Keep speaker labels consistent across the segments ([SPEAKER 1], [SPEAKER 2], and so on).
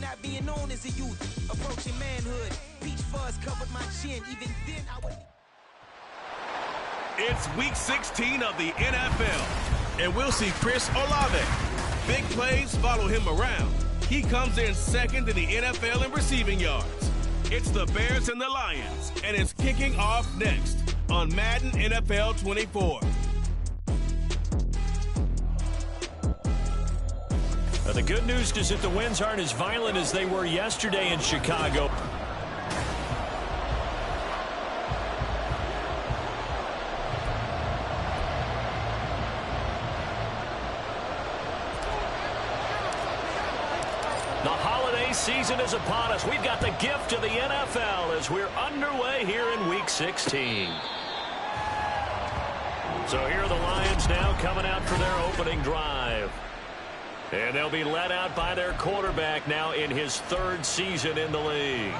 [SPEAKER 1] not being known as a youth. Approaching manhood, peach fuzz covered my chin. Even then, I would...
[SPEAKER 2] It's week 16 of the NFL, and we'll see Chris Olave. Big plays follow him around. He comes in second in the NFL in receiving yards. It's the Bears and the Lions, and it's kicking off next on Madden NFL 24.
[SPEAKER 3] The good news is that the winds aren't as violent as they were yesterday in Chicago. The holiday season is upon us. We've got the gift of the NFL as we're underway here in Week 16. So here are the Lions now coming out for their opening drive. And they'll be led out by their quarterback now in his third season in the league.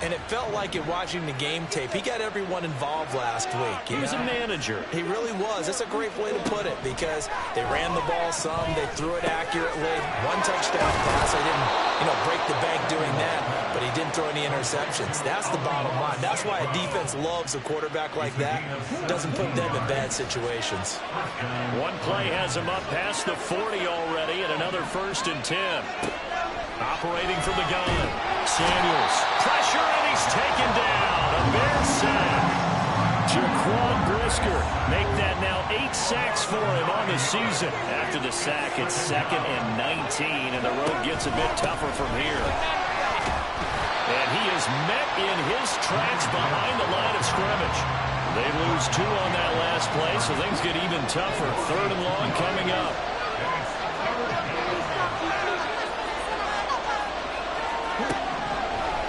[SPEAKER 4] And it felt like it watching the game tape. He got everyone involved last week.
[SPEAKER 3] He was a manager.
[SPEAKER 4] He really was. That's a great way to put it because they ran the ball some. They threw it accurately. One touchdown pass. They didn't, break the bank doing that, but he didn't throw any interceptions. That's the bottom line. That's why a defense loves a quarterback like that. Doesn't put them in bad situations.
[SPEAKER 3] One play has him up past the 40 already and another 1st and 10. Operating from the gun, Samuels. Pressure, and he's taken down. A Bears sack. Jaquan Brisker make that now 8 sacks for him on the season. After the sack, it's 2nd and 19, and the road gets a bit tougher from here. And he is met in his tracks behind the line of scrimmage. They lose 2 on that last play, so things get even tougher. 3rd and long coming up.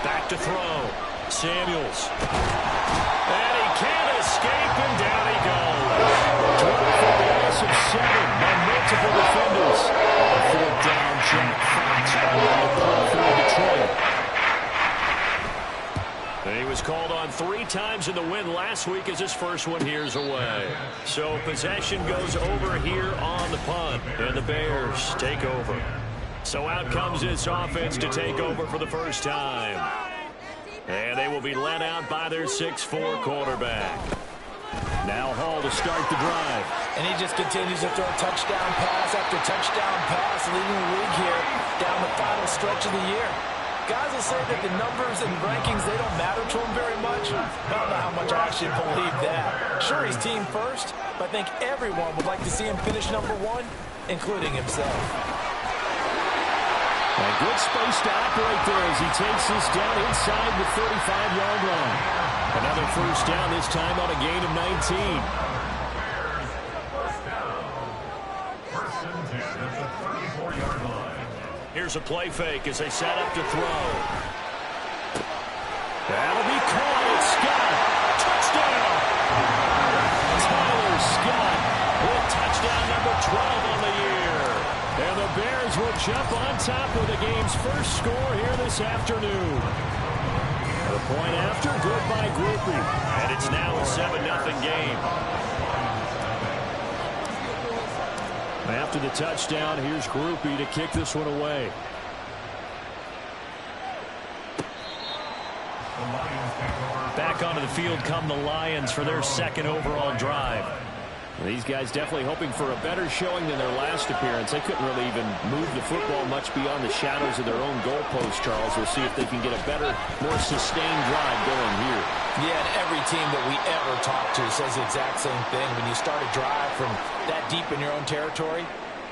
[SPEAKER 3] Back to throw. Samuels. And he can't escape, and down he goes. 24 loss of 7 by multiple defenders. A 4th down, Jack Fox on the play for Detroit. And he was called on 3 times in the win last week as his first one here's away. So possession goes over here on the punt, and the Bears take over. So out comes this offense to take over for the first time. And they will be led out by their 6'4" quarterback. Now Hall to start the drive.
[SPEAKER 4] And he just continues to throw touchdown pass after touchdown pass, leading the league here down the final stretch of the year. Guys will say that the numbers and rankings, they don't matter to him very much. I don't know how much I actually believe that. Sure, he's team first, but I think everyone would like to see him finish number 1, including himself.
[SPEAKER 3] A good space to operate there as he takes this down inside the 35-yard line. Another first down, this time on a gain of 19. Here's a play fake as they set up to throw. That'll be caught. It's Scott. Touchdown! Tyler Scott with touchdown number 12 on the year. And the Bears will jump on top of the game's first score here this afternoon. The point after, good by Grupe. And it's now a 7-0 game. After the touchdown, here's Grupe to kick this one away. Back onto the field come the Lions for their 2nd overall drive. These guys definitely hoping for a better showing than their last appearance. They couldn't really even move the football much beyond the shadows of their own goalpost, Charles. We'll see if they can get a better, more sustained drive going here.
[SPEAKER 4] Yeah, and every team that we ever talk to says the exact same thing. When you start a drive from that deep in your own territory,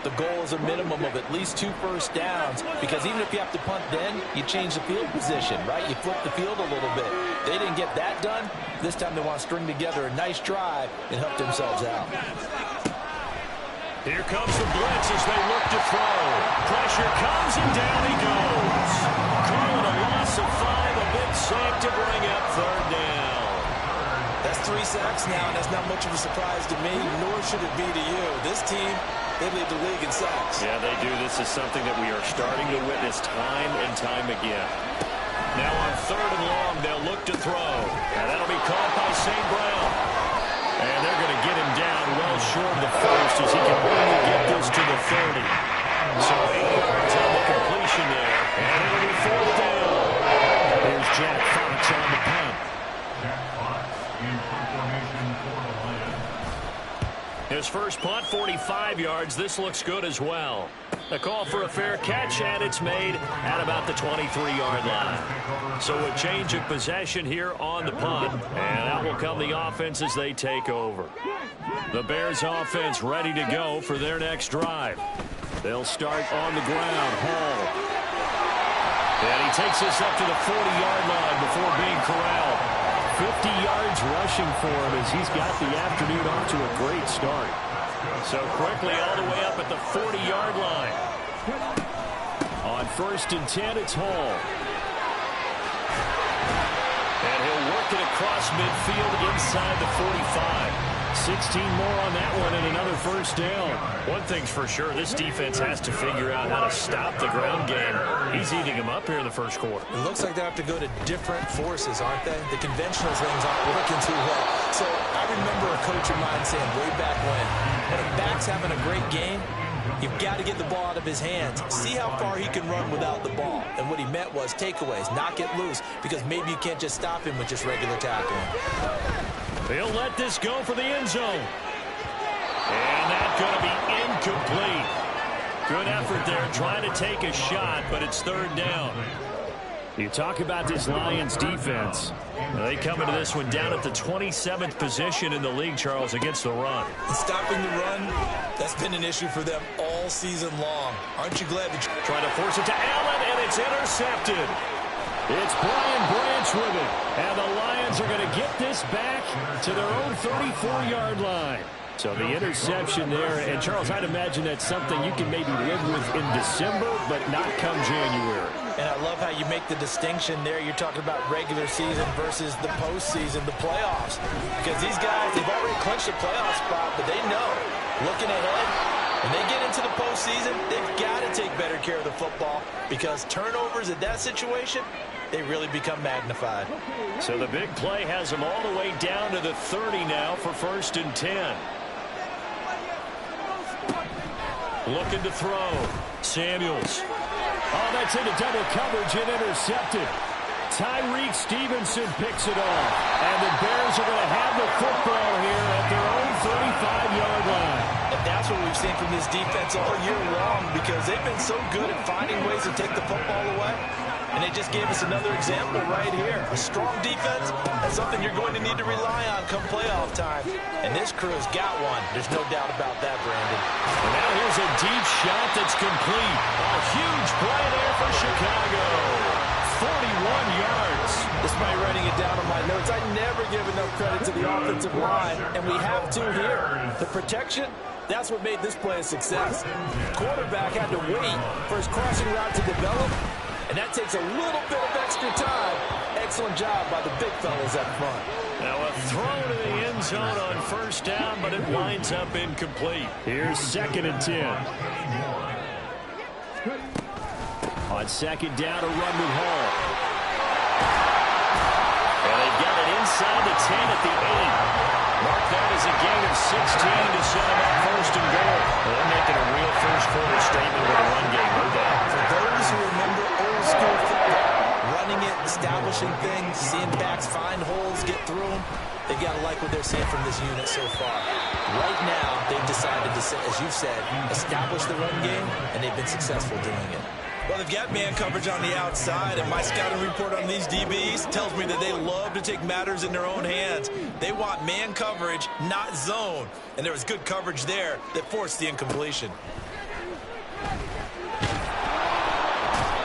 [SPEAKER 4] the goal is a minimum of at least 2 first downs, because even if you have to punt then, you change the field position, right? You flip the field a little bit. They didn't get that done. This time they want to string together a nice drive and help themselves out.
[SPEAKER 3] Here comes the blitz as they look to throw. Pressure comes and down he goes. Calling a loss of 5, a big sack to bring up 3rd down.
[SPEAKER 4] That's 3 sacks now, and that's not much of a surprise to me, nor should it be to you. This team, they lead the league in sacks.
[SPEAKER 3] Yeah, they do. This is something that we are starting to witness time and time again. Now on 3rd and long, they'll look to throw. And that'll be caught by St. Brown. And they're going to get him down well short of the first as he can only get this to the 30. So 8 yards on the completion there. And it'll be his first punt, 45 yards. This looks good as well. A call for a fair catch, and it's made at about the 23-yard line. So a change of possession here on the punt, and out will come the offense as they take over. The Bears offense ready to go for their next drive. They'll start on the ground. Hall. And he takes this up to the 40-yard line before being corralled. 50 yards rushing for him as he's got the afternoon off to a great start. So quickly all the way up at the 40-yard line. On 1st and 10, it's Hall. And he'll work it across midfield inside the 45. 16 more on that one and another first down. One thing's for sure, this defense has to figure out how to stop the ground game. He's eating them up here in the first quarter.
[SPEAKER 4] It looks like they have to go to different forces, aren't they? The conventional things aren't working too well. So I remember a coach of mine saying way back when a back's having a great game, you've got to get the ball out of his hands. See how far he can run without the ball. And what he meant was takeaways, knock it loose, because maybe you can't just stop him with just regular tackling.
[SPEAKER 3] He'll let this go for the end zone. And that's going to be incomplete. Good effort there trying to take a shot, but it's 3rd down. You talk about this Lions defense. They come into this one down at the 27th position in the league, Charles, against the run.
[SPEAKER 4] And stopping the run, that's been an issue for them all season long. Aren't you glad that
[SPEAKER 3] trying to force it to Allen, and it's intercepted. It's Brian Branch with it. And the Lions are going to get this back to their own 34-yard line. So the interception there. And, Charles, I'd imagine that's something you can maybe live with in December, but not come January.
[SPEAKER 4] And I love how you make the distinction there. You're talking about regular season versus the postseason, the playoffs. Because these guys, they've already clinched a playoff spot, but they know, looking ahead, when they get into the postseason, they've got to take better care of the football because turnovers in that situation, they really become magnified.
[SPEAKER 3] So the big play has them all the way down to the 30 now for 1st and 10. Looking to throw. Samuels. Oh, that's into double coverage and intercepted. Tyreek Stevenson picks it off. And the Bears are going to have the football here at their own 35-yard line.
[SPEAKER 4] And that's what we've seen from this defense all year long because they've been so good at finding ways to take the football away. And they just gave us another example right here. A strong defense, that's something you're going to need to rely on come playoff time. And this crew's got one. There's no doubt about that, Brandon.
[SPEAKER 3] And now here's a deep shot that's complete. A huge play there for Chicago. 41 yards.
[SPEAKER 4] Despite writing it down on my notes, I never give enough credit to the offensive line, and we have to here. The protection, that's what made this play a success. Quarterback had to wait for his crossing route to develop, and that takes a little bit of extra time. Excellent job by the big fellas up front.
[SPEAKER 3] Now a throw to the end zone on 1st down, but it winds up incomplete. Here's 2nd and 10. On 2nd down, a run with Hall. And they get it inside the 10 at the 8. Mark that as a gain of 16 to set them up 1st and goal. Well, they're making a real first quarter statement with a run game, no doubt.
[SPEAKER 4] For those who remember old school football, running it, establishing things, seeing backs find holes, get through them, they got to like what they're seeing from this unit so far. Right now, they've decided to, as you said, establish the run game, and they've been successful doing it. Well, they've got man coverage on the outside, and my scouting report on these DBs tells me that they love to take matters in their own hands. They want man coverage, not zone. And there was good coverage there that forced the incompletion.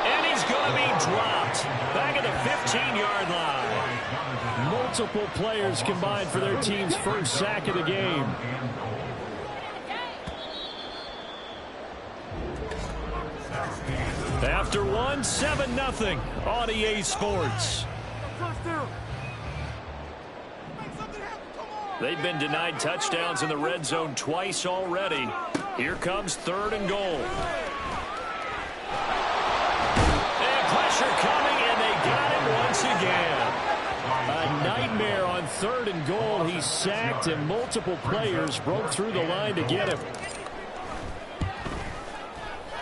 [SPEAKER 3] And he's going to be dropped back at the 15-yard line. Multiple players combined for their team's first sack of the game. After one, 7-0 on EA Sports. They've been denied touchdowns in the red zone twice already. Here comes 3rd and goal. And pressure coming, and they got it once again. A nightmare on 3rd and goal. He's sacked, and multiple players broke through the line to get him.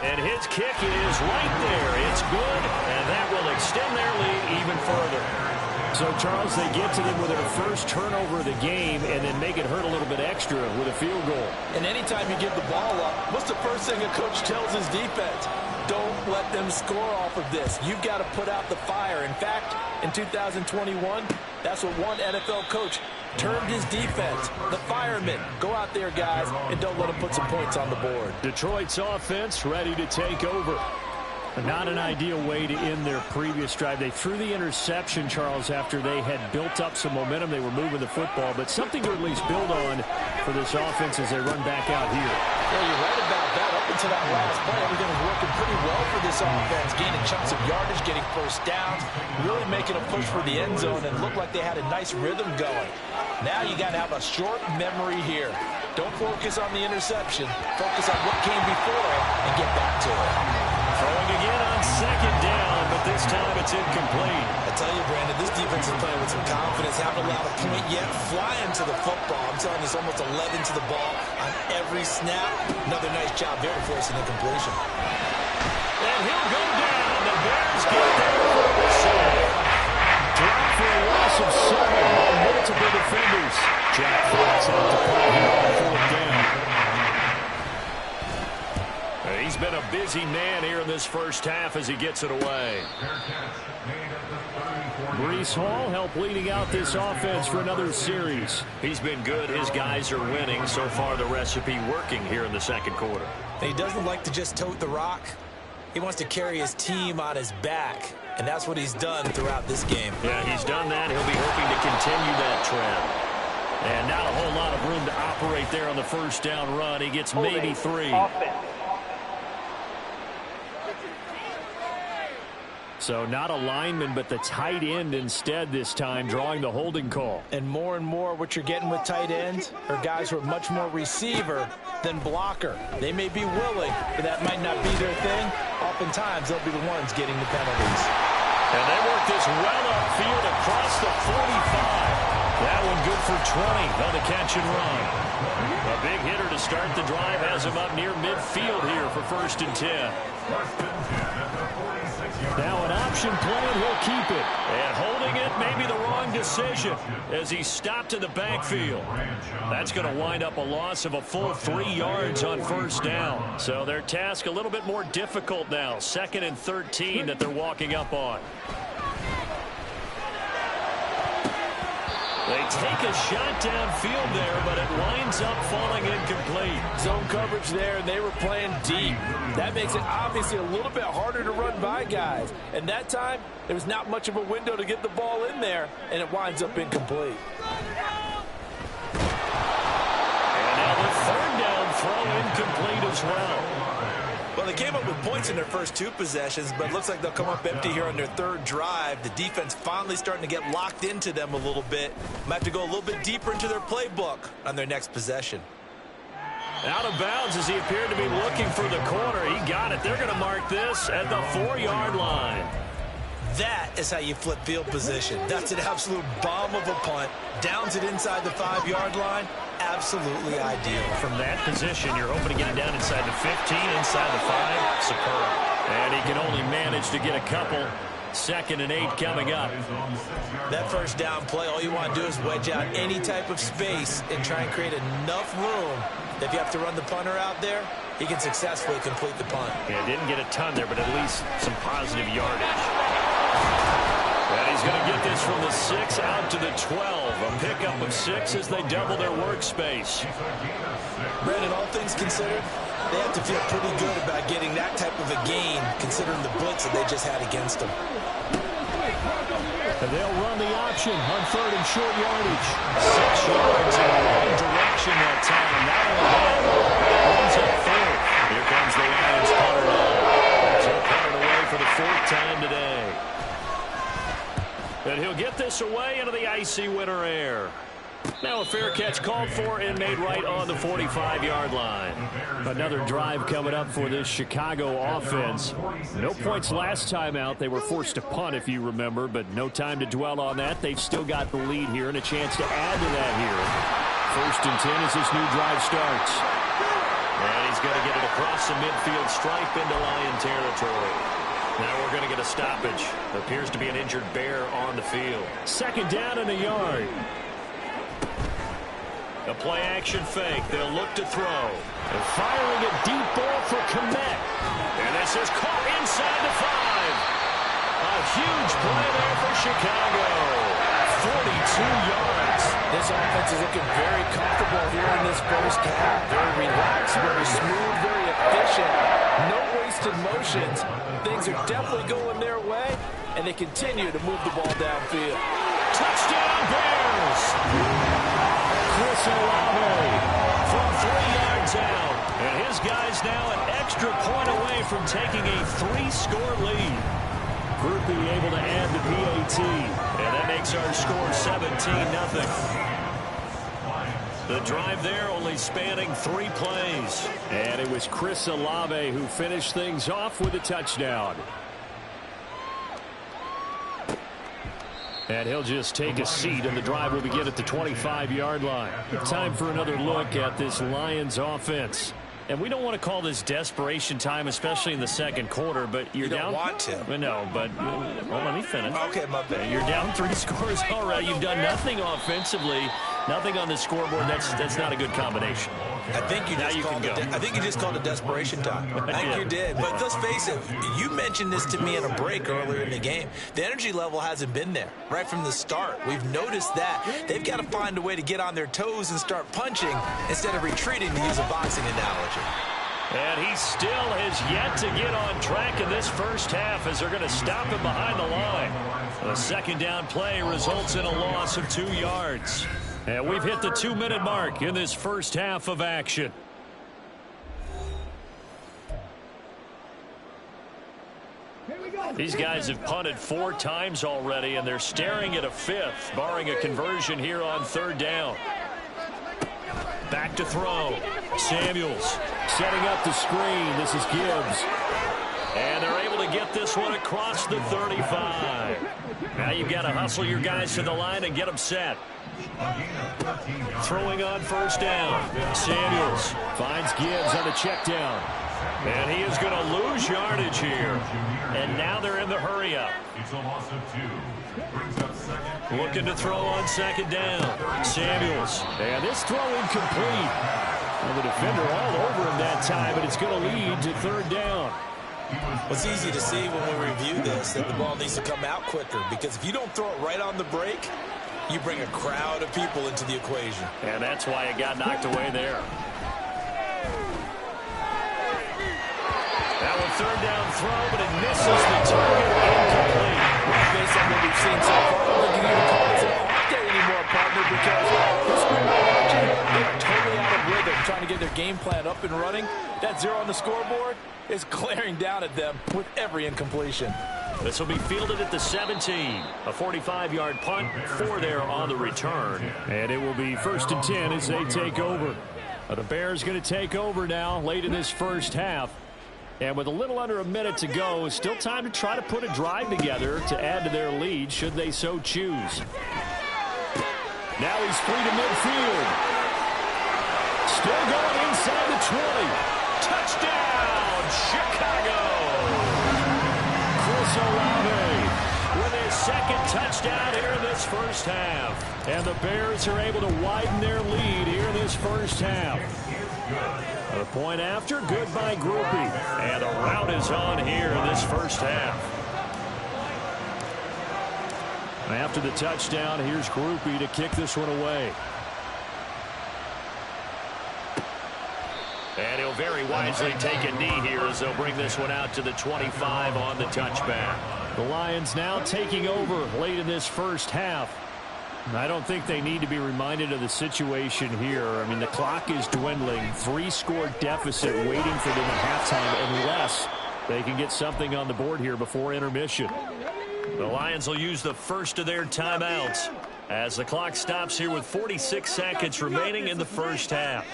[SPEAKER 3] And his kick is right there. It's good, and that will extend their lead even further. So, Charles, they get to them with their first turnover of the game and then make it hurt a little bit extra with a field goal.
[SPEAKER 4] And anytime you give the ball up, what's the first thing a coach tells his defense? Don't let them score off of this. You've got to put out the fire. In fact, in 2021, that's what one NFL coach termed his defense, the firemen. Go out there, guys, and don't let them put some points on the board.
[SPEAKER 3] Detroit's offense ready to take over. Not an ideal way to end their previous drive. They threw the interception, Charles, after they had built up some momentum. They were moving the football, but something to at least build on for this offense as they run back out here.
[SPEAKER 4] Yeah, you're right about that. Up until that last play, everything was working pretty well for this offense, gaining chunks of yardage, getting first downs, really making a push for the end zone, and looked like they had a nice rhythm going. Now you got to have a short memory here. Don't focus on the interception. Focus on what came before it and get back to it.
[SPEAKER 3] Throwing again on second down, but this time it's incomplete.
[SPEAKER 4] I tell you, Brandon, this defense is playing with some confidence. Haven't allowed a point yet. Flying to the football. I'm telling you, it's almost 11 to the ball on every snap. Another nice job there to force an incompletion.
[SPEAKER 3] And he'll go down. The Bears get there for the save. Drop for a loss of 7 on multiple defenders. Jack Fox out to play here on fourth down. He's been a busy man here in this first half as he gets it away. Breece Hall helped leading out this offense for another series. He's been good. His guys are winning. So far, the recipe working here in the second quarter.
[SPEAKER 4] He doesn't like to just tote the rock. He wants to carry his team on his back, and that's what he's done throughout this game.
[SPEAKER 3] Yeah, he's done that. He'll be hoping to continue that trend. And not a whole lot of room to operate there on the first down run. He gets maybe 3. So not a lineman, but the tight end instead this time, drawing the holding call.
[SPEAKER 4] And more what you're getting with tight ends are guys who are much more receiver than blocker. They may be willing, but that might not be their thing. Oftentimes, they'll be the ones getting the penalties.
[SPEAKER 3] And they work this well upfield across the 45. That one good for 20 on the catch and run. A big hitter to start the drive has him up near midfield here for 1st and 10. Now an option play, and he'll keep it. And holding it may be the wrong decision as he stopped in the backfield. That's going to wind up a loss of a full 3 yards on first down. So their task a little bit more difficult now. 2nd and 13 that they're walking up on. They take a shot downfield there, but it winds up falling incomplete.
[SPEAKER 4] Zone coverage there, and they were playing deep. That makes it obviously a little bit harder to run by guys. And that time, there was not much of a window to get the ball in there, and it winds up incomplete.
[SPEAKER 3] And now the 3rd down throw incomplete as well.
[SPEAKER 4] Well, they came up with points in their first 2 possessions, but it looks like they'll come up empty here on their 3rd drive. The defense finally starting to get locked into them a little bit. Might have to go a little bit deeper into their playbook on their next possession.
[SPEAKER 3] Out of bounds as he appeared to be looking for the corner. He got it. They're going to mark this at the 4-yard line.
[SPEAKER 4] That is how you flip field position. That's an absolute bomb of a punt. Downs it inside the 5-yard line. Absolutely ideal.
[SPEAKER 3] From that position, you're hoping to get it down inside the 15, inside the 5. Superb. And he can only manage to get a couple. 2nd and 8 coming up.
[SPEAKER 4] That first down play, all you want to do is wedge out any type of space and try and create enough room that if you have to run the punter out there, he can successfully complete the punt.
[SPEAKER 3] Yeah, didn't get a ton there, but at least some positive yardage. And he's going to get this from the 6 out to the 12. A pickup of 6 as they double their workspace.
[SPEAKER 4] Brandon, all things considered, they have to feel pretty good about getting that type of a gain, considering the blitz that they just had against them.
[SPEAKER 3] And they'll run the option on 3rd and short yardage. 6 yards in the wrong direction that time. Not only that, it runs up 4th. Here comes the Lions punter now. They'll punt it away for the 4th time today. And he'll get this away into the icy winter air. Now a fair catch called for and made right on the 45-yard line. Another drive coming up for this Chicago offense. No points last time out. They were forced to punt, if you remember, but no time to dwell on that. They've still got the lead here and a chance to add to that here. 1st and 10 as this new drive starts. And he's going to get it across the midfield stripe into Lion territory. Now we're going to get a stoppage. Appears to be an injured Bear on the field. Second down and a yard. A play-action fake. They'll look to throw. They're firing a deep ball for Kmet. And this is caught inside the 5. A huge play there for Chicago. 42 yards.
[SPEAKER 4] This offense is looking very comfortable here in this first half. Very relaxed, very smooth, very efficient. No wasted motions. Things are definitely going their way, and they continue to move the ball downfield.
[SPEAKER 3] Touchdown, Bears! Chris Olave from 3 yards out. And his guys now an extra point away from taking a 3-score lead. Groupie able to add the PAT. And that makes our score 17-0. The drive there only spanning 3 plays. And it was Chris Olave who finished things off with a touchdown. And he'll just take a seat, and the drive will begin at the 25-yard line. Time for another look at this Lions offense. And we don't want to call this desperation time, especially in the second quarter, but you're down.
[SPEAKER 5] You don't want to.
[SPEAKER 3] No, but well, let me finish.
[SPEAKER 5] Okay, my bad.
[SPEAKER 3] You're down 3 scores already. You've done nothing offensively, nothing on the scoreboard. That's not a good combination.
[SPEAKER 5] I think you just called it desperation time. I think you did. But let's face it, you mentioned this to me in a break earlier in the game. The energy level hasn't been there right from the start. We've noticed that. They've got to find a way to get on their toes and start punching instead of retreating, to use a boxing analogy.
[SPEAKER 3] And he still has yet to get on track in this first half as they're going to stop him behind the line. A second down play results in a loss of 2 yards. And we've hit the 2-minute mark in this first half of action. These guys have punted 4 times already, and they're staring at a 5th, barring a conversion here on 3rd down. Back to throw. Samuels setting up the screen. This is Gibbs. And they're able to get this one across the 35. Now you've got to hustle your guys to the line and get them set. Throwing on 1st down. Samuels finds Gibbs on the check down. And he is going to lose yardage here. And now they're in the hurry up. Looking to throw on 2nd down. Samuels. And this throw incomplete. And the defender all over him that time, but it's going to lead to 3rd down.
[SPEAKER 5] Well, it's easy to see when we review this that the ball needs to come out quicker, because if you don't throw it right on the break, you bring a crowd of people into the equation.
[SPEAKER 3] And that's why it got knocked away there. That one 3rd down throw, but it misses the target. Incomplete.
[SPEAKER 4] Based on what we've seen so far, I don't think you can even call this a half day anymore, partner, because this group of watching, they are totally out of rhythm, trying to get their game plan up and running. That 0 on the scoreboard is glaring down at them with every incompletion.
[SPEAKER 3] This will be fielded at the 17. A 45-yard punt, 4 there on the return. And it will be 1st and 10 as they take over. The Bears going to take over now late in this first half. And with a little under a minute to go, it's still time to try to put a drive together to add to their lead should they so choose. Now he's free to midfield. Still going inside the 20. Touchdown, Chicago! Chris Olave with his 2nd touchdown here in this first half. And the Bears are able to widen their lead here in this first half. A point after, good by Groupie. And the rout is on here in this first half. After the touchdown, here's Groupie to kick this one away. And he'll very wisely take a knee here as they'll bring this one out to the 25 on the touchback. The Lions now taking over late in this first half. I don't think they need to be reminded of the situation here. I mean, the clock is dwindling. 3-score deficit waiting for them at halftime unless they can get something on the board here before intermission. The Lions will use the first of their timeouts as the clock stops here with 46 seconds remaining in the first half.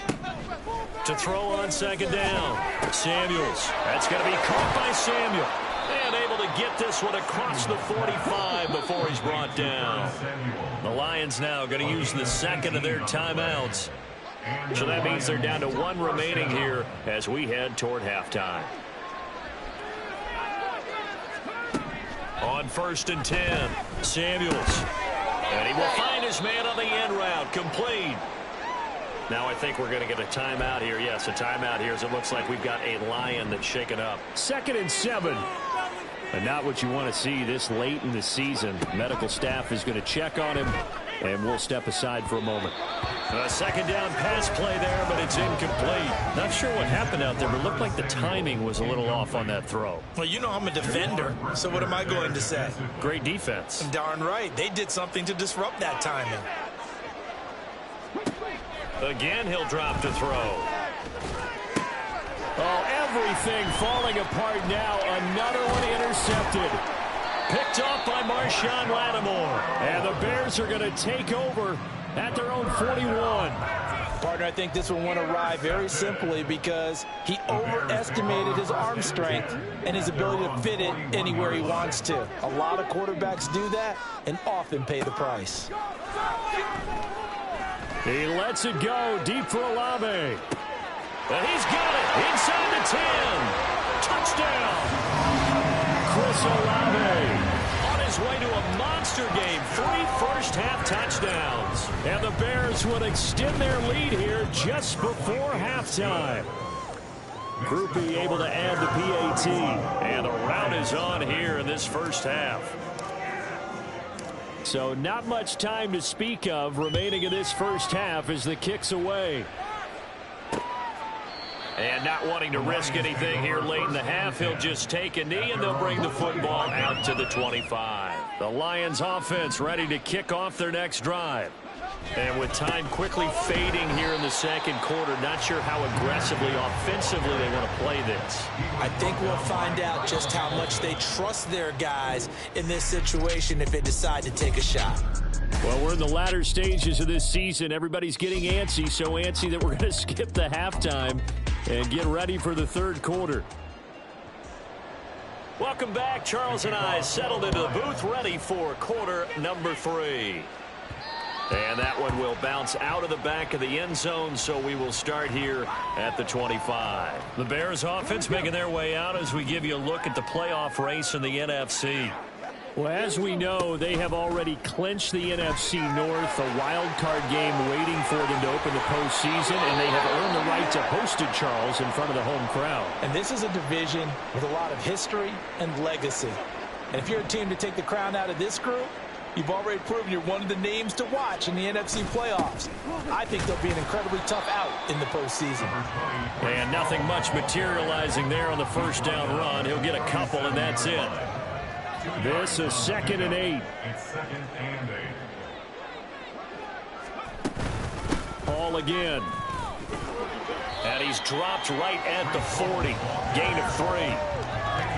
[SPEAKER 3] To throw on 2nd down. Samuels. That's going to be caught by Samuel. And able to get this one across the 45 before he's brought down. The Lions now going to use the 2nd of their timeouts. So that means they're down to 1 remaining here as we head toward halftime. On 1st and 10, Samuels. And he will find his man on the end route. Complete. Now I think we're going to get a timeout here. Yes, a timeout here as it looks like we've got a Lion that's shaken up. 2nd and 7. And not what you want to see this late in the season. Medical staff is going to check on him, and we'll step aside for a moment. A 2nd down pass play there, but it's incomplete. Not sure what happened out there, but it looked like the timing was a little off on that throw.
[SPEAKER 5] Well, you know I'm a defender, so what am I going to say?
[SPEAKER 3] Great defense.
[SPEAKER 5] Darn right. They did something to disrupt that timing.
[SPEAKER 3] Again, he'll drop to throw. Oh, everything falling apart now. Another one intercepted. Picked off by Marshawn Lattimore. And the Bears are going to take over at their own 41.
[SPEAKER 4] Partner, I think this one went awry very simply because he overestimated his arm strength and his ability to fit it anywhere he wants to. A lot of quarterbacks do that and often pay the price.
[SPEAKER 3] He lets it go deep for Olave. And he's got it inside the 10. Touchdown. Chris Olave on his way to a monster game. 3 first-half touchdowns. And the Bears would extend their lead here just before halftime. Groupie able to add the PAT. And the rout is on here in this first half. So not much time to speak of remaining in this first half as the kick's away. And not wanting to risk anything here late in the half, he'll just take a knee and they'll bring the football out to the 25. The Lions offense ready to kick off their next drive. And with time quickly fading here in the second quarter, not sure how aggressively, offensively they want to play this.
[SPEAKER 5] I think we'll find out just how much they trust their guys in this situation if they decide to take a shot.
[SPEAKER 3] Well, we're in the latter stages of this season. Everybody's getting antsy, so antsy that we're going to skip the halftime and get ready for the third quarter. Welcome back. Charles and I settled into the booth ready for quarter number 3. And that one will bounce out of the back of the end zone, so we will start here at the 25. The Bears offense making their way out as we give you a look at the playoff race in the NFC. Well, as we know, they have already clinched the NFC North, a wild card game waiting for them to open the postseason, and they have earned the right to host it, Charles, in front of the home crowd.
[SPEAKER 4] And this is a division with a lot of history and legacy. And if you're a team to take the crown out of this group, you've already proven you're one of the names to watch in the NFC playoffs. I think they'll be an incredibly tough out in the postseason.
[SPEAKER 3] And nothing much materializing there on the first down run. He'll get a couple, and that's it. This is 2nd and 8. Paul again. And he's dropped right at the 40. Gain of 3.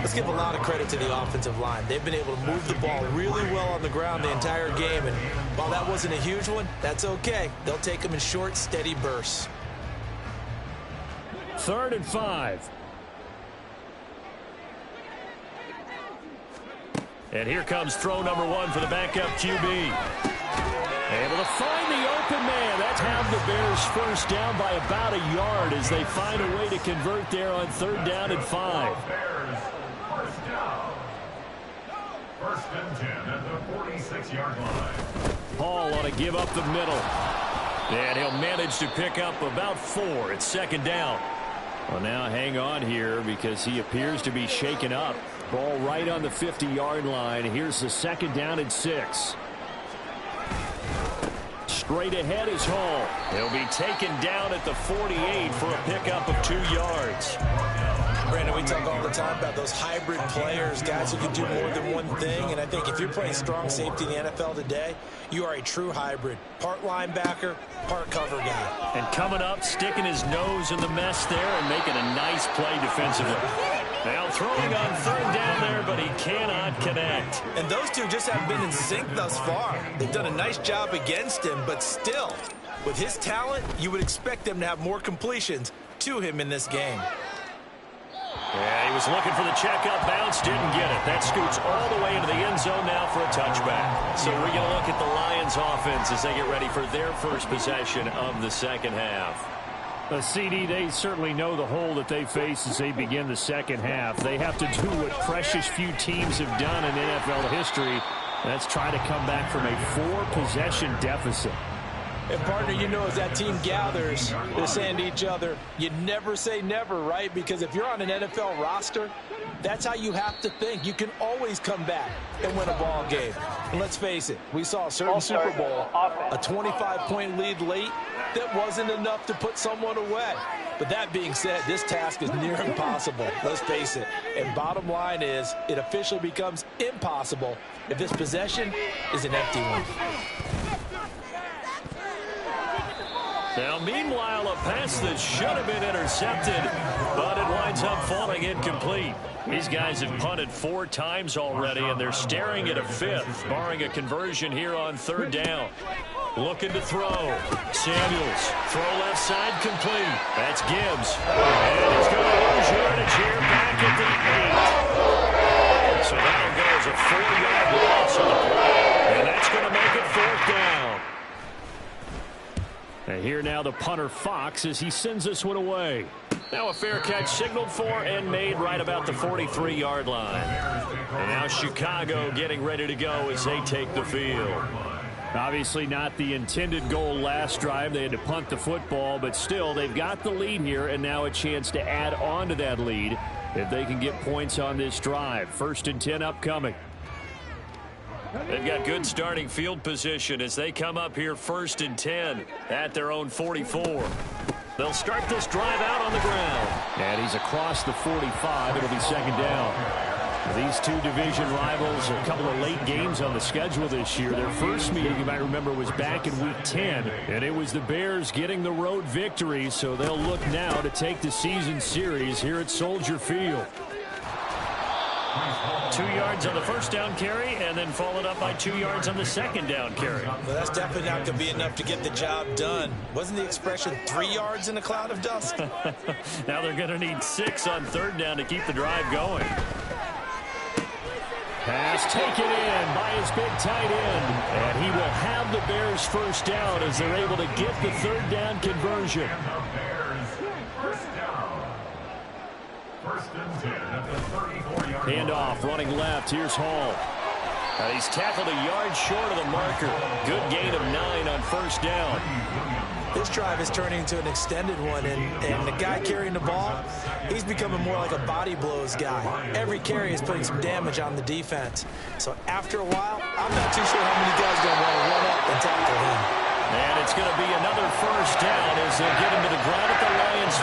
[SPEAKER 5] Let's give a lot of credit to the offensive line. They've been able to move the ball really well on the ground the entire game. And while that wasn't a huge one, that's okay. They'll take them in short, steady bursts.
[SPEAKER 3] 3rd and 5. And here comes throw number 1 for the backup QB. Able to find the open man. That's half the Bears first down by about a yard as they find a way to convert there on 3rd down and 5.
[SPEAKER 6] First down. 1st and 10 at the 46-yard line.
[SPEAKER 3] Paul ought to give up the middle. And he'll manage to pick up about 4. It's 2nd down. Well, now hang on here because he appears to be shaken up. Ball right on the 50-yard line. Here's the 2nd down and 6. Straight ahead is Hall. He'll be taken down at the 48 for a pickup of 2 yards.
[SPEAKER 5] Brandon, we talk all the time about those hybrid players, guys who can do more than one thing. And I think if you're playing strong safety in the NFL today, you are a true hybrid. Part linebacker, part cover guy.
[SPEAKER 3] And coming up, sticking his nose in the mess there and making a nice play defensively. Now throwing on 3rd down there, but he cannot connect.
[SPEAKER 5] And those two just haven't been in sync thus far. They've done a nice job against him, but still, with his talent, you would expect them to have more completions to him in this game.
[SPEAKER 3] Yeah, he was looking for the checkup bounce, didn't get it. That scoots all the way into the end zone now for a touchback. So we're going to look at the Lions offense as they get ready for their first possession of the second half. CD, they certainly know the hole that they face as they begin the second half. They have to do what precious few teams have done in NFL history. That's try to come back from a 4-possession deficit.
[SPEAKER 5] And, partner, you know, as that team gathers, they're saying to each other, you never say never, right? Because if you're on an NFL roster, that's how you have to think. You can always come back and win a ball game. And let's face it, we saw a certain Super Bowl, a 25-point lead late that wasn't enough to put someone away. But that being said, this task is near impossible. Let's face it. And bottom line is, it officially becomes impossible if this possession is an empty one.
[SPEAKER 3] Now, meanwhile, a pass that should have been intercepted, but it winds up falling incomplete. These guys have punted 4 times already, and they're staring at a 5th, barring a conversion here on 3rd down. Looking to throw. Samuels, throw left side complete. That's Gibbs. And he's going to lose yardage here back at the 8. So that'll go as a 4-yard loss on the play, and that's going to make it 4th down. And here now the punter Fox as he sends this one away. Now a fair catch signaled for and made right about the 43-yard line. And now Chicago getting ready to go as they take the field. Obviously not the intended goal last drive. They had to punt the football, but still they've got the lead here and now a chance to add on to that lead if they can get points on this drive. 1st and 10 upcoming. They've got good starting field position as they come up here 1st and 10 at their own 44. They'll start this drive out on the ground. And he's across the 45. It'll be 2nd down. These two division rivals, a couple of late games on the schedule this year. Their first meeting, you might remember, was back in Week 10. And it was the Bears getting the road victory, so they'll look now to take the season series here at Soldier Field. 2 yards on the 1st down carry and then followed up by 2 yards on the 2nd down carry.
[SPEAKER 5] Well, that's definitely not going to be enough to get the job done. Wasn't the expression 3 yards in a cloud of dust?
[SPEAKER 3] Now they're going to need 6 on 3rd down to keep the drive going. Pass taken in by his big tight end. And he will have the Bears 1st down as they're able to get the 3rd down conversion. Handoff, running left. Here's Hall. He's tackled a yard short of the marker. Good gain of 9 on 1st down.
[SPEAKER 5] This drive is turning into an extended one, and the guy carrying the ball, he's becoming more like a body blows guy. Every carry is putting some damage on the defense. So after a while, I'm not too sure how many guys are going to want to run up and tackle him.
[SPEAKER 3] And it's going to be another 1st down as they get him to the ground at the Lions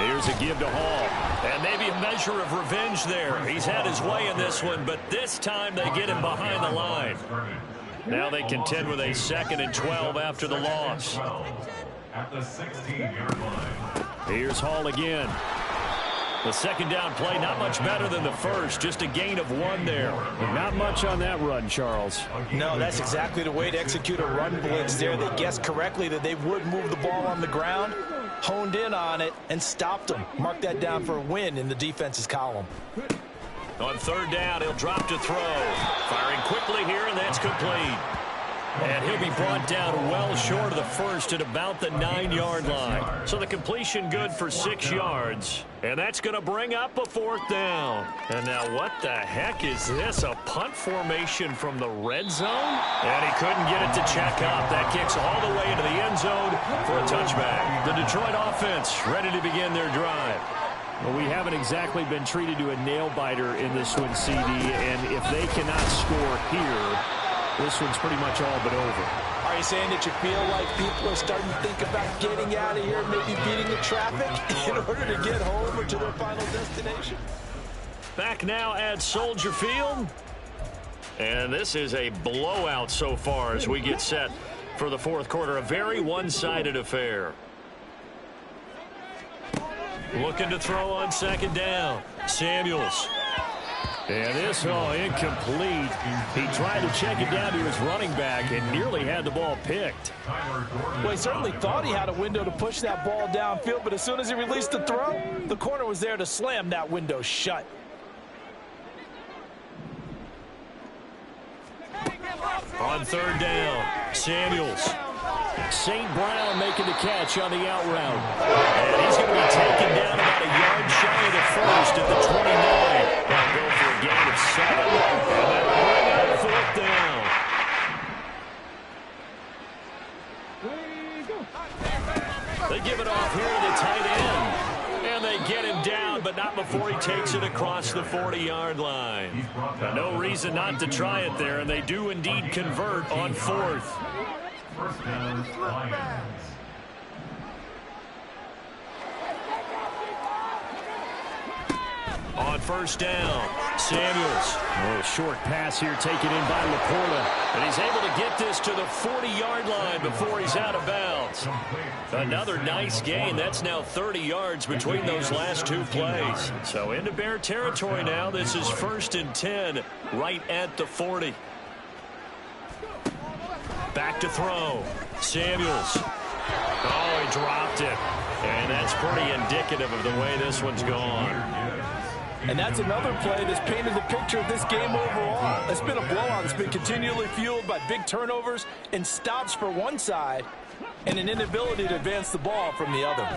[SPEAKER 3] 14. Here's a give to Hall. And maybe a measure of revenge there. He's had his way in this one, but this time they get him behind the line. Now they contend with a 2nd and 12 after the loss.
[SPEAKER 6] At the 16-yard line.
[SPEAKER 3] Here's Hall again. The 2nd down play, not much better than the 1st. Just a gain of 1 there. But not much on that run, Charles.
[SPEAKER 5] No, that's exactly the way to execute a run blitz there. They guessed correctly that they would move the ball on the ground, honed in on it, and stopped them. Mark that down for a win in the defense's column.
[SPEAKER 3] On 3rd down, he'll drop to throw. Firing quickly here, and that's complete. And he'll be brought down well short of the 1st at about the 9-yard line. So the completion good for 6 yards. And that's going to bring up a 4th down. And now what the heck is this? A punt formation from the red zone? And he couldn't get it to check up. That kicks all the way into the end zone for a touchback. The Detroit offense ready to begin their drive. Well, we haven't exactly been treated to a nail-biter in this one, CD. And if they cannot score here, this one's pretty much all but over.
[SPEAKER 5] Are you saying that you feel like people are starting to think about getting out of here, maybe beating the traffic in order to get home or to their final destination?
[SPEAKER 3] Back now at Soldier Field. And this is a blowout so far as we get set for the 4th quarter. A very one-sided affair. Looking to throw on 2nd down. Samuels. And this, incomplete. He tried to check it down to his running back and nearly had the ball picked.
[SPEAKER 5] Well, he certainly thought he had a window to push that ball downfield, but as soon as he released the throw, the corner was there to slam that window shut.
[SPEAKER 3] On third down, Samuels. St. Brown making the catch on the out route. And he's going to be taken down about a yard shy of the first at the 29. They'll go for a gain of 7. And that'll bring up fourth down. They give it off here to the tight end. And they get him down, but not before he takes it across the 40-yard line. No reason not to try it there, and they do indeed convert on fourth.
[SPEAKER 6] First down, Lions.
[SPEAKER 3] On first down, Samuels. A short pass here taken in by Laporta. And he's able to get this to the 40-yard line before he's out of bounds. Another nice gain. That's now 30 yards between those last two plays. So into Bear territory now. This is 1st and 10 right at the 40. Back to throw. Samuels. Oh, he dropped it. And that's pretty indicative of the way this one's gone.
[SPEAKER 5] And that's another play that's painted the picture of this game overall. It's been a blowout that's been continually fueled by big turnovers and stops for one side and an inability to advance the ball from the other.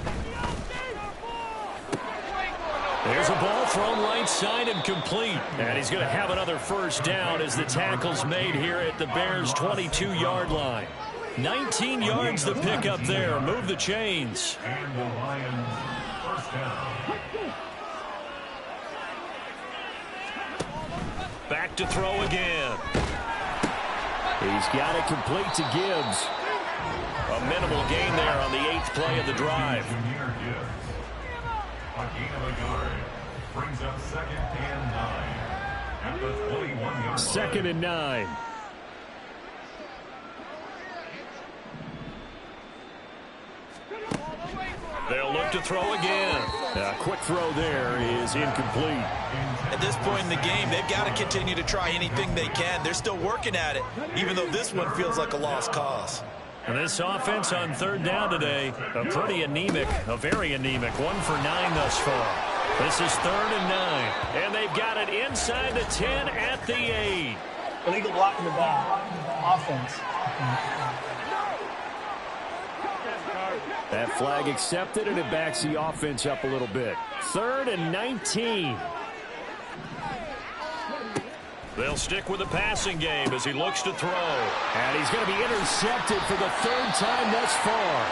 [SPEAKER 3] There's a ball thrown right side and complete. And he's going to have another first down as the tackle's made here at the Bears' 22-yard line. 19 yards to pick up there. Move the chains.
[SPEAKER 6] And the Lions, first down.
[SPEAKER 3] Back to throw again. He's got it complete to Gibbs. A minimal gain there on the 8th play of the drive.
[SPEAKER 6] Jahmyr Gibbs. A gain of a yard. Brings up 2nd and 9. At the 21-yard line.
[SPEAKER 3] 2nd and 9. They'll look to throw again. A quick throw there is incomplete.
[SPEAKER 5] At this point in the game, they've got to continue to try anything they can. They're still working at it, even though this one feels like a lost cause.
[SPEAKER 3] And this offense on third down today, a very anemic. 1 for 9 thus far. This is 3rd and 9. And they've got it inside the 10 at the 8.
[SPEAKER 7] Illegal blocking the ball. Offense.
[SPEAKER 3] That flag accepted, and it backs the offense up a little bit. 3rd and 19. They'll stick with the passing game as he looks to throw. And he's going to be intercepted for the 3rd time thus far.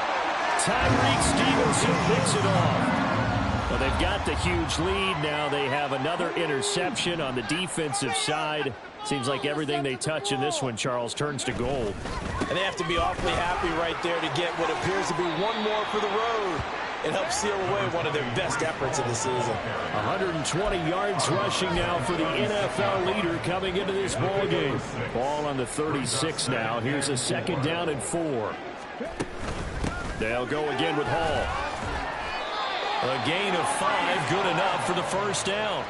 [SPEAKER 3] Tyreek Stevenson picks it off. Well, they've got the huge lead. Now they have another interception on the defensive side. Seems like everything they touch in this one, Charles, turns to gold.
[SPEAKER 5] And they have to be awfully happy right there to get what appears to be one more for the road. It helps seal away one of their best efforts of the season.
[SPEAKER 3] 120 yards rushing now for the NFL leader coming into this ball game. Ball on the 36 now. Here's a 2nd down and 4. They'll go again with Hall. A gain of 5, good enough for the first down.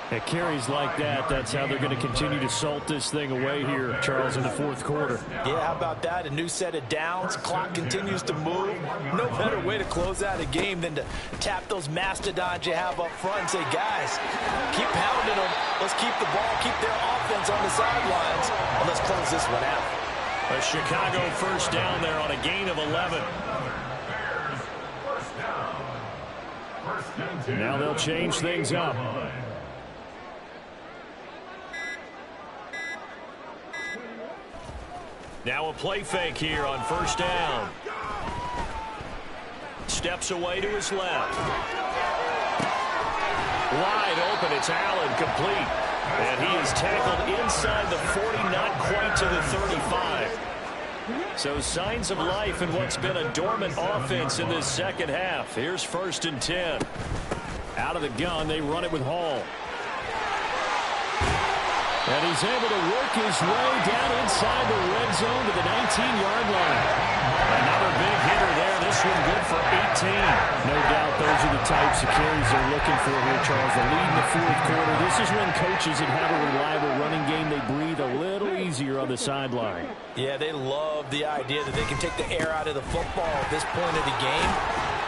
[SPEAKER 3] At carries like that, that's how they're going to continue to salt this thing away here, Charles, in the 4th quarter.
[SPEAKER 5] Yeah, how about that? A new set of downs. Clock continues to move. No better way to close out a game than to tap those mastodons you have up front and say, guys, keep pounding them. Let's keep the ball, keep their offense on the sidelines, and let's close this one out.
[SPEAKER 3] A Chicago first down there on a gain of 11. Now they'll change things up. Now a play fake here on first down. Steps away to his left. Wide open, it's Allen, complete. And he is tackled inside the 40, not quite to the 35. So signs of life in what's been a dormant offense in this second half. Here's 1st and 10. Out of the gun, they run it with Hall. And he's able to work his way down inside the red zone to the 19-yard line. Another big hitter there. This one good for 18. No doubt those are the types of carries they're looking for here, Charles. The lead in the 4th quarter. This is when coaches that have a reliable running game, they breathe a little easier on the sideline.
[SPEAKER 5] Yeah, they love the idea that they can take the air out of the football at this point of the game.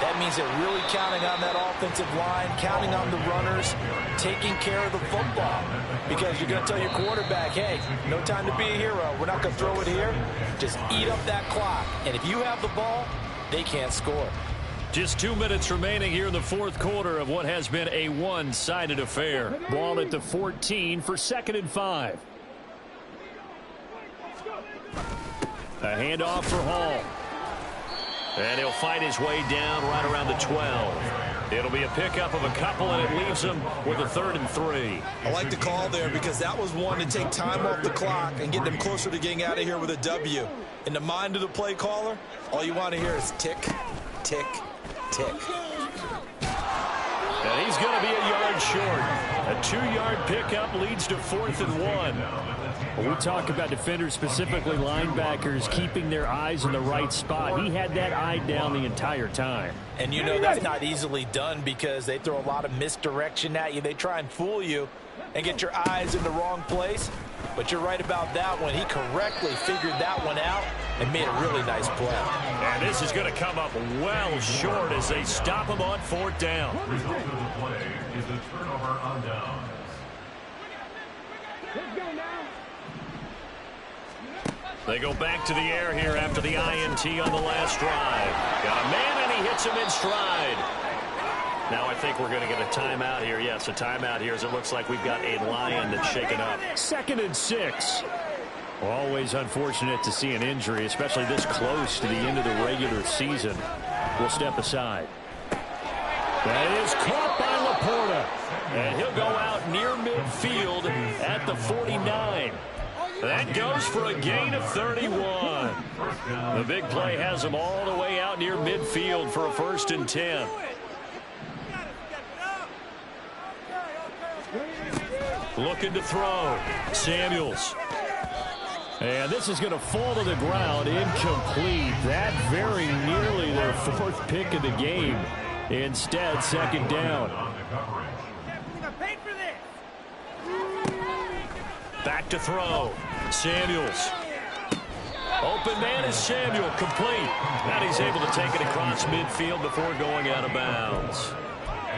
[SPEAKER 4] That means they're really counting on that offensive line, counting on the runners, taking care of the football. Because you're going to tell your quarterback, hey, no time to be a hero. We're not going to throw it here. Just eat up that clock. And if you have the ball, they can't score.
[SPEAKER 3] Just 2 minutes remaining here in the fourth quarter of what has been a one-sided affair. Ball at the 14 for 2nd and 5. A handoff for Hall. And he'll fight his way down right around the 12. It'll be a pickup of a couple, and it leaves him with a 3rd and 3.
[SPEAKER 5] I like the call there because that was one to take time off the clock and get them closer to getting out of here with a W. In the mind of the play caller, all you want to hear is tick, tick, tick.
[SPEAKER 3] And he's going to be a yard short. A 2-yard pickup leads to 4th and 1. When we talk about defenders, specifically linebackers, keeping their eyes in the right spot, he had that eye down the entire time.
[SPEAKER 4] And you know that's not easily done because they throw a lot of misdirection at you. They try and fool you and get your eyes in the wrong place. But you're right about that one. He correctly figured that one out and made a really nice play.
[SPEAKER 3] And this is going to come up well short as they stop him on 4th down.
[SPEAKER 6] The result of the play is a turnover on downs.
[SPEAKER 3] They go back to the air here after the INT on the last drive. Got a man, and he hits him in stride. Now I think we're going to get a timeout here. Yes, a timeout here as it looks like we've got a Lion that's shaken up. 2nd and 6. Always unfortunate to see an injury, especially this close to the end of the regular season. We'll step aside. That is caught by Laporta. And he'll go out near midfield at the 49. That goes for a gain of 31. The big play has him all the way out near midfield for a 1st and 10. Looking to throw. Samuels. And this is going to fall to the ground, incomplete. That very nearly their 4th pick of the game. Instead, 2nd down. Back to throw. Samuels. Open man is Samuel, complete. And he's able to take it across midfield before going out of bounds.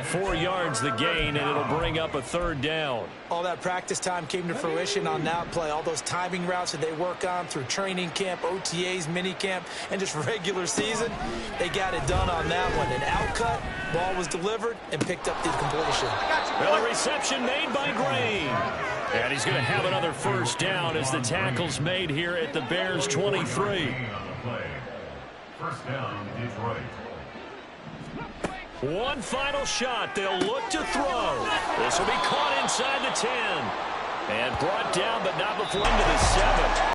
[SPEAKER 3] 4 yards the gain, and it'll bring up a 3rd down.
[SPEAKER 5] All that practice time came to fruition on that play. All those timing routes that they work on through training camp, OTAs, mini camp, and just regular season, they got it done on that one. An outcut, ball was delivered, and picked up the completion.
[SPEAKER 3] Well, a reception made by Green. And he's going to have another 1st down as the tackle's made here at the Bears' 23.
[SPEAKER 6] 1st down, Detroit.
[SPEAKER 3] One final shot. They'll look to throw. This will be caught inside the 10. And brought down, but not before into the 7.